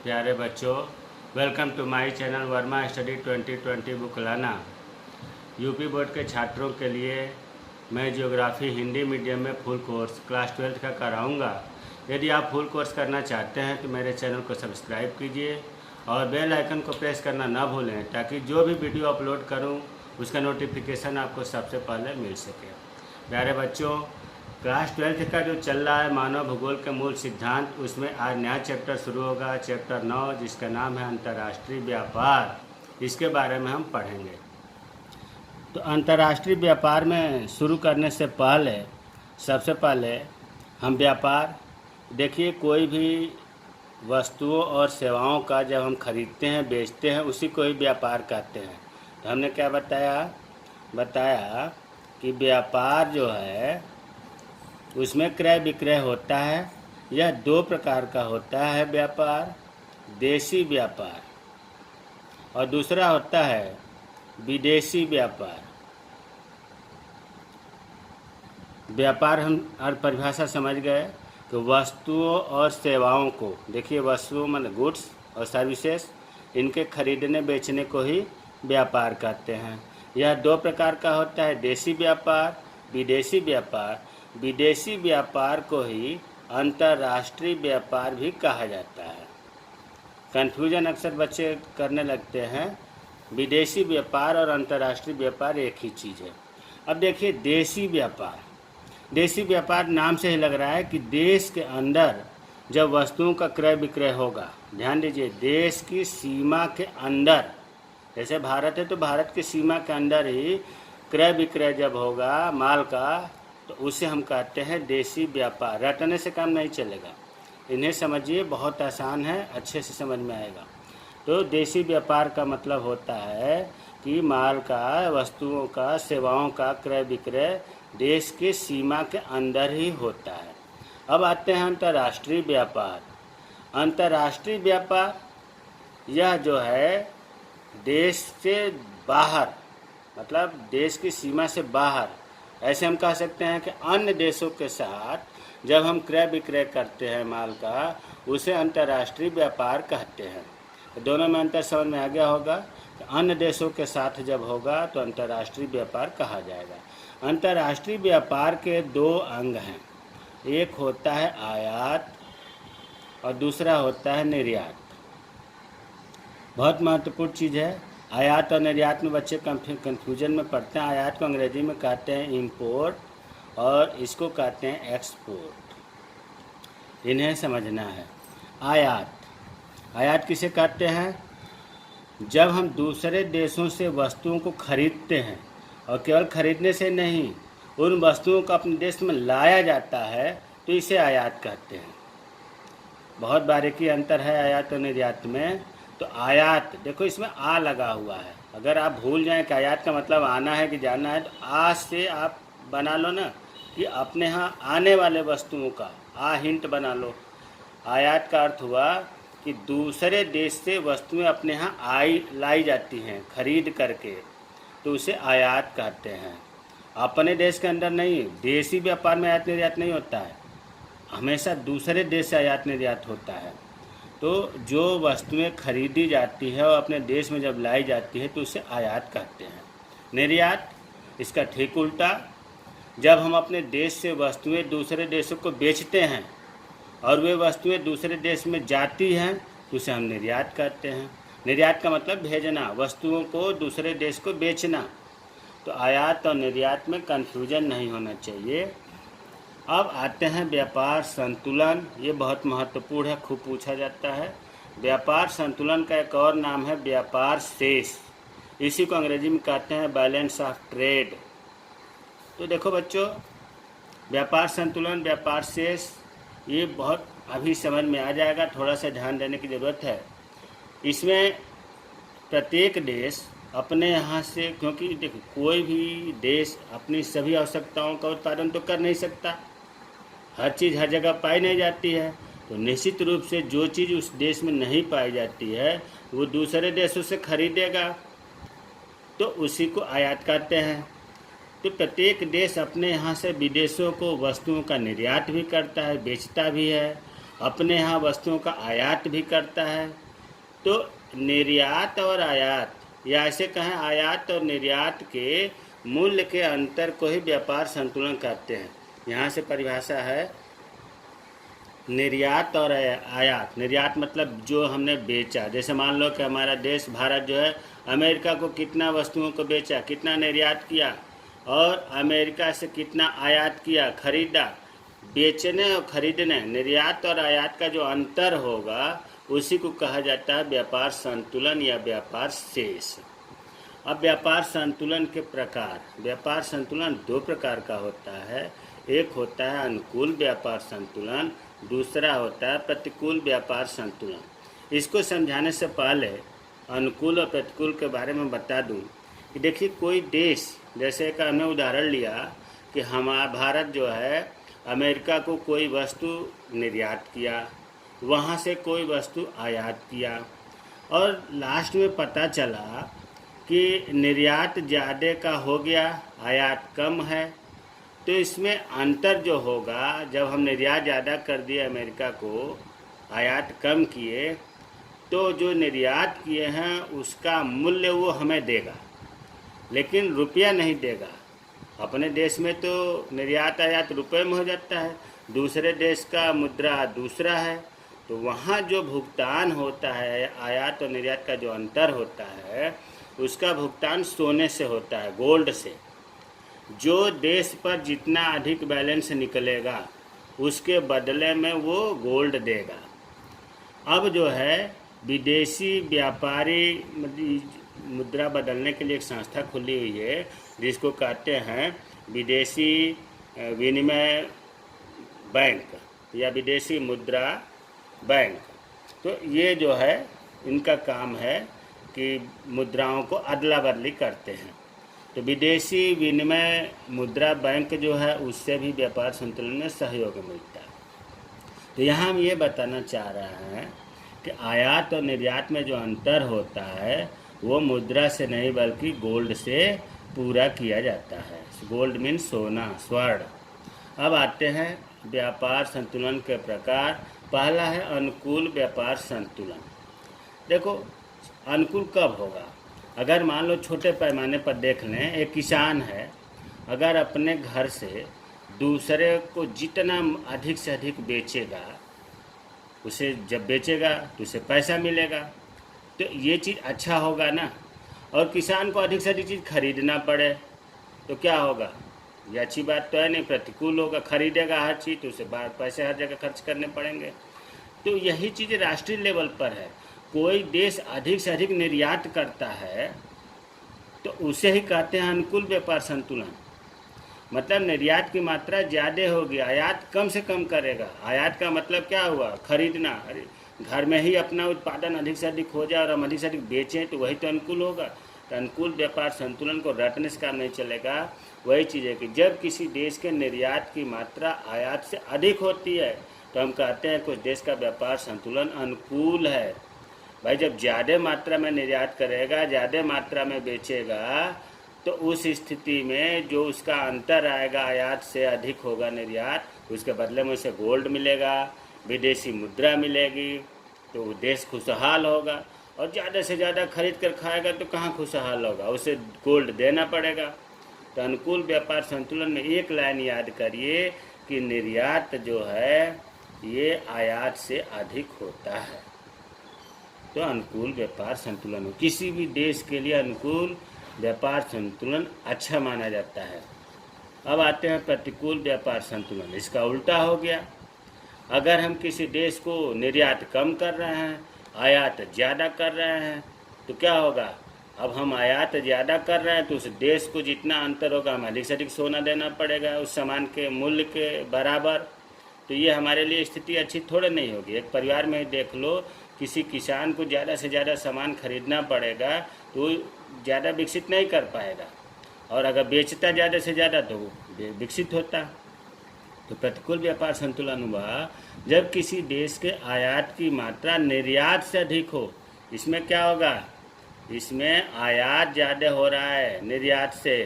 प्यारे बच्चों, welcome to my channel Verma study 2020 book लाना। यूपी बोर्ड के छात्रों के लिए मैं ज्योग्राफी हिंदी मीडियम में फुल कोर्स क्लास 12 का कराऊंगा। यदि आप फुल कोर्स करना चाहते हैं तो मेरे चैनल को सब्सक्राइब कीजिए और बेल आइकन को प्रेस करना ना भूलें, ताकि जो भी वीडियो अपलोड करूं उसका नोटिफिकेशन आपको सबसे पहले मिल सके। प्यारे बच्चों, क्लास 12 का जो चल रहा है मानव भूगोल के मूल सिद्धांत, उसमें आज नया चैप्टर शुरू होगा, चैप्टर 9, जिसका नाम है अंतर्राष्ट्रीय व्यापार। इसके बारे में हम पढ़ेंगे। तो अंतर्राष्ट्रीय व्यापार में शुरू करने से पहले सबसे पहले हम व्यापार देखिए, कोई भी वस्तुओं और सेवाओं का जब हम खरीदते हैं बेचते हैं उसी को ही व्यापार कहते हैं। तो हमने क्या बताया कि व्यापार जो है उसमें क्रय विक्रय होता है। यह दो प्रकार का होता है व्यापार, देशी व्यापार और दूसरा होता है विदेशी व्यापार। व्यापार हम और परिभाषा समझ गए कि वस्तुओं और सेवाओं को, देखिए वस्तुओं मतलब गुड्स और सर्विसेज, इनके खरीदने बेचने को ही व्यापार कहते हैं। यह दो प्रकार का होता है, देशी व्यापार, विदेशी व्यापार। विदेशी व्यापार को ही अंतर्राष्ट्रीय व्यापार भी कहा जाता है। कन्फ्यूजन अक्सर बच्चे करने लगते हैं, विदेशी व्यापार और अंतर्राष्ट्रीय व्यापार एक ही चीज़ है। अब देखिए देशी व्यापार, देशी व्यापार नाम से ही लग रहा है कि देश के अंदर जब वस्तुओं का क्रय विक्रय होगा, ध्यान दीजिए, देश की सीमा के अंदर, जैसे भारत है तो भारत की सीमा के अंदर ही क्रय विक्रय जब होगा माल का, तो उसे हम कहते हैं देशी व्यापार। रटने से काम नहीं चलेगा, इन्हें समझिए, बहुत आसान है, अच्छे से समझ में आएगा। तो देशी व्यापार का मतलब होता है कि माल का, वस्तुओं का, सेवाओं का क्रय विक्रय देश के सीमा के अंदर ही होता है। अब आते हैं अंतर्राष्ट्रीय व्यापार। अंतर्राष्ट्रीय व्यापार यह जो है देश से बाहर, मतलब देश की सीमा से बाहर, ऐसे हम कह सकते हैं कि अन्य देशों के साथ जब हम क्रय विक्रय करते हैं माल का, उसे अंतर्राष्ट्रीय व्यापार कहते हैं। दोनों में अंतर समझ में आ गया होगा कि अन्य देशों के साथ जब होगा तो अंतर्राष्ट्रीय व्यापार कहा जाएगा। अंतर्राष्ट्रीय व्यापार के दो अंग हैं, एक होता है आयात और दूसरा होता है निर्यात। बहुत महत्वपूर्ण चीज़ है। आयात और निर्यात में बच्चे कन्फ्यूजन में पड़ते हैं। आयात को अंग्रेजी में कहते हैं इंपोर्ट और इसको कहते हैं एक्सपोर्ट। इन्हें समझना है। आयात किसे कहते हैं? जब हम दूसरे देशों से वस्तुओं को खरीदते हैं और केवल खरीदने से नहीं, उन वस्तुओं को अपने देश में लाया जाता है तो इसे आयात कहते हैं। बहुत बारीकी अंतर है आयात और निर्यात में। तो आयात देखो, इसमें आ लगा हुआ है। अगर आप भूल जाएं कि आयात का मतलब आना है कि जाना है, तो आ से आप बना लो ना कि अपने यहाँ आने वाले वस्तुओं का आ हिंट बना लो। आयात का अर्थ हुआ कि दूसरे देश से वस्तुएं अपने यहाँ लाई जाती हैं खरीद करके, तो उसे आयात कहते हैं। अपने देश के अंदर नहीं, देशी व्यापार में आयात निर्यात नहीं होता है, हमेशा दूसरे देश से आयात निर्यात होता है। तो जो वस्तुएं खरीदी जाती है और अपने देश में जब लाई जाती है तो उसे आयात कहते हैं। निर्यात इसका ठीक उल्टा, जब हम अपने देश से वस्तुएं दूसरे देशों को बेचते हैं और वे वस्तुएं दूसरे देश में जाती हैं तो उसे हम निर्यात कहते हैं। निर्यात का मतलब भेजना, वस्तुओं को दूसरे देश को बेचना। तो आयात और निर्यात में कन्फ्यूजन नहीं होना चाहिए। अब आते हैं व्यापार संतुलन। ये बहुत महत्वपूर्ण है, खूब पूछा जाता है। व्यापार संतुलन का एक और नाम है व्यापार शेष। इसी को अंग्रेजी में कहते हैं बैलेंस ऑफ ट्रेड। तो देखो बच्चों, व्यापार संतुलन, व्यापार शेष, ये बहुत अभी समझ में आ जाएगा, थोड़ा सा ध्यान देने की ज़रूरत है। इसमें प्रत्येक देश अपने यहाँ से, क्योंकि देखो कोई भी देश अपनी सभी आवश्यकताओं का उत्पादन तो कर नहीं सकता, हर चीज़ हर जगह पाई नहीं जाती है। तो निश्चित रूप से जो चीज़ उस देश में नहीं पाई जाती है वो दूसरे देशों से खरीदेगा, तो उसी को आयात कहते हैं। तो प्रत्येक देश अपने यहाँ से विदेशों को वस्तुओं का निर्यात भी करता है, बेचता भी है, अपने यहाँ वस्तुओं का आयात भी करता है। तो निर्यात और आयात, या ऐसे कहें आयात और निर्यात के मूल्य के अंतर को ही व्यापार संतुलन कहते हैं। यहाँ से परिभाषा है निर्यात और आयात। निर्यात मतलब जो हमने बेचा, जैसे मान लो कि हमारा देश भारत जो है अमेरिका को कितना वस्तुओं को बेचा, कितना निर्यात किया, और अमेरिका से कितना आयात किया, खरीदा। बेचने और खरीदने, निर्यात और आयात का जो अंतर होगा उसी को कहा जाता है व्यापार संतुलन या व्यापार शेष। अब व्यापार संतुलन के प्रकार, व्यापार संतुलन दो प्रकार का होता है। एक होता है अनुकूल व्यापार संतुलन, दूसरा होता है प्रतिकूल व्यापार संतुलन। इसको समझाने से पहले अनुकूल और प्रतिकूल के बारे में बता दूं कि देखिए, कोई देश, जैसे का हमने उदाहरण लिया कि हमारा भारत जो है अमेरिका को कोई वस्तु निर्यात किया, वहाँ से कोई वस्तु आयात किया, और लास्ट में पता चला कि निर्यात ज़्यादा का हो गया, आयात कम है। तो इसमें अंतर जो होगा, जब हम निर्यात ज़्यादा कर दिए अमेरिका को, आयात कम किए, तो जो निर्यात किए हैं उसका मूल्य वो हमें देगा, लेकिन रुपया नहीं देगा। अपने देश में तो निर्यात आयात रुपए में हो जाता है, दूसरे देश का मुद्रा दूसरा है, तो वहाँ जो भुगतान होता है, आयात और निर्यात का जो अंतर होता है, उसका भुगतान सोने से होता है, गोल्ड से। जो देश पर जितना अधिक बैलेंस निकलेगा उसके बदले में वो गोल्ड देगा। अब जो है विदेशी व्यापारी मुद्रा बदलने के लिए एक संस्था खुली हुई है जिसको कहते हैं विदेशी विनिमय बैंक या विदेशी मुद्रा बैंक। तो ये जो है इनका काम है कि मुद्राओं को अदला बदली करते हैं। तो विदेशी विनिमय मुद्रा बैंक जो है उससे भी व्यापार संतुलन में सहयोग मिलता है। तो यहाँ हम ये बताना चाह रहे हैं कि आयात और निर्यात में जो अंतर होता है वो मुद्रा से नहीं बल्कि गोल्ड से पूरा किया जाता है। गोल्ड मीन सोना, स्वर्ण। अब आते हैं व्यापार संतुलन के प्रकार। पहला है अनुकूल व्यापार संतुलन। देखो, अनुकूल कब होगा? अगर मान लो छोटे पैमाने पर देख लें, एक किसान है, अगर अपने घर से दूसरे को जितना अधिक से अधिक बेचेगा, उसे जब बेचेगा तो उसे पैसा मिलेगा, तो ये चीज़ अच्छा होगा ना। और किसान को अधिक से अधिक चीज़ खरीदना पड़े तो क्या होगा? ये अच्छी बात तो है नहीं, प्रतिकूल होगा। खरीदेगा हर चीज़ तो उसे पैसे हर जगह खर्च करने पड़ेंगे। तो यही चीज़ राष्ट्रीय लेवल पर है। कोई देश अधिक से अधिक निर्यात करता है तो उसे ही कहते हैं अनुकूल व्यापार संतुलन। मतलब निर्यात की मात्रा ज़्यादा होगी, आयात कम से कम करेगा। आयात का मतलब क्या हुआ? खरीदना। अरे घर में ही अपना उत्पादन अधिक से अधिक हो जाए और हम अधिक से अधिक बेचें तो वही तो अनुकूल होगा। तो अनुकूल व्यापार संतुलन को रटने से काम नहीं चलेगा। वही चीज़ है कि जब किसी देश के निर्यात की मात्रा आयात से अधिक होती है तो हम कहते हैं कुछ देश का व्यापार संतुलन अनुकूल है। भाई, जब ज़्यादा मात्रा में निर्यात करेगा, ज़्यादा मात्रा में बेचेगा, तो उस स्थिति में जो उसका अंतर आएगा, आयात से अधिक होगा निर्यात, उसके बदले में उसे गोल्ड मिलेगा, विदेशी मुद्रा मिलेगी, तो वो देश खुशहाल होगा। और ज़्यादा से ज़्यादा खरीद कर खाएगा तो कहाँ खुशहाल होगा? उसे गोल्ड देना पड़ेगा। तो अनुकूल व्यापार संतुलन में एक लाइन याद करिए कि निर्यात जो है ये आयात से अधिक होता है। तो अनुकूल व्यापार संतुलन हो, किसी भी देश के लिए अनुकूल व्यापार संतुलन अच्छा माना जाता है। अब आते हैं प्रतिकूल व्यापार संतुलन। इसका उल्टा हो गया। अगर हम किसी देश को निर्यात कम कर रहे हैं, आयात ज़्यादा कर रहे हैं, तो क्या होगा? अब हम आयात ज़्यादा कर रहे हैं तो उस देश को जितना अंतर होगा हम अधिक से अधिक सोना देना पड़ेगा उस सामान के मूल्य के बराबर। तो ये हमारे लिए स्थिति अच्छी थोड़े नहीं होगी। एक परिवार में ही देख लो, किसी किसान को ज़्यादा से ज़्यादा सामान खरीदना पड़ेगा तो ज़्यादा विकसित नहीं कर पाएगा, और अगर बेचता ज़्यादा से ज़्यादा तो विकसित होता। तो प्रतिकूल व्यापार संतुलन हुआ जब किसी देश के आयात की मात्रा निर्यात से अधिक हो। इसमें क्या होगा? इसमें आयात ज़्यादा हो रहा है निर्यात से,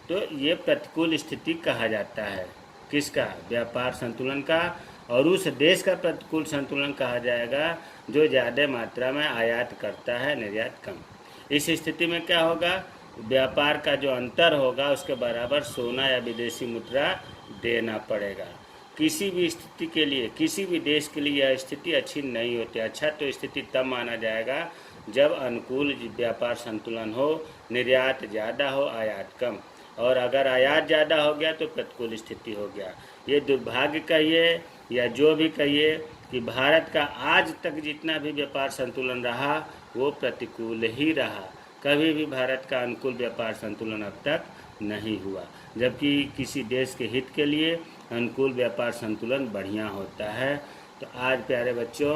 तो ये प्रतिकूल स्थिति कहा जाता है। किसका? व्यापार संतुलन का। और उस देश का प्रतिकूल संतुलन कहा जाएगा जो ज़्यादा मात्रा में आयात करता है, निर्यात कम। इस स्थिति में क्या होगा, व्यापार का जो अंतर होगा उसके बराबर सोना या विदेशी मुद्रा देना पड़ेगा। किसी भी स्थिति के लिए, किसी भी देश के लिए यह स्थिति अच्छी नहीं होती। अच्छा तो स्थिति तब माना जाएगा जब अनुकूल व्यापार संतुलन हो, निर्यात ज़्यादा हो, आयात कम। और अगर आयात ज़्यादा हो गया तो प्रतिकूल स्थिति हो गया। ये दुर्भाग्य कहिए या जो भी कहिए कि भारत का आज तक जितना भी व्यापार संतुलन रहा वो प्रतिकूल ही रहा। कभी भी भारत का अनुकूल व्यापार संतुलन अब तक नहीं हुआ, जबकि किसी देश के हित के लिए अनुकूल व्यापार संतुलन बढ़िया होता है। तो आज प्यारे बच्चों,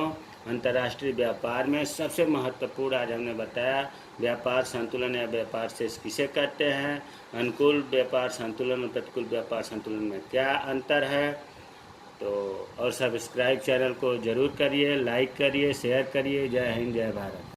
अंतर्राष्ट्रीय व्यापार में सबसे महत्वपूर्ण आज हमने बताया व्यापार संतुलन या व्यापार शेष किसे कहते हैं, अनुकूल व्यापार संतुलन और प्रतिकूल व्यापार संतुलन में क्या अंतर है। तो और सब्सक्राइब चैनल को ज़रूर करिए, लाइक करिए, शेयर करिए। जय हिंद, जय भारत।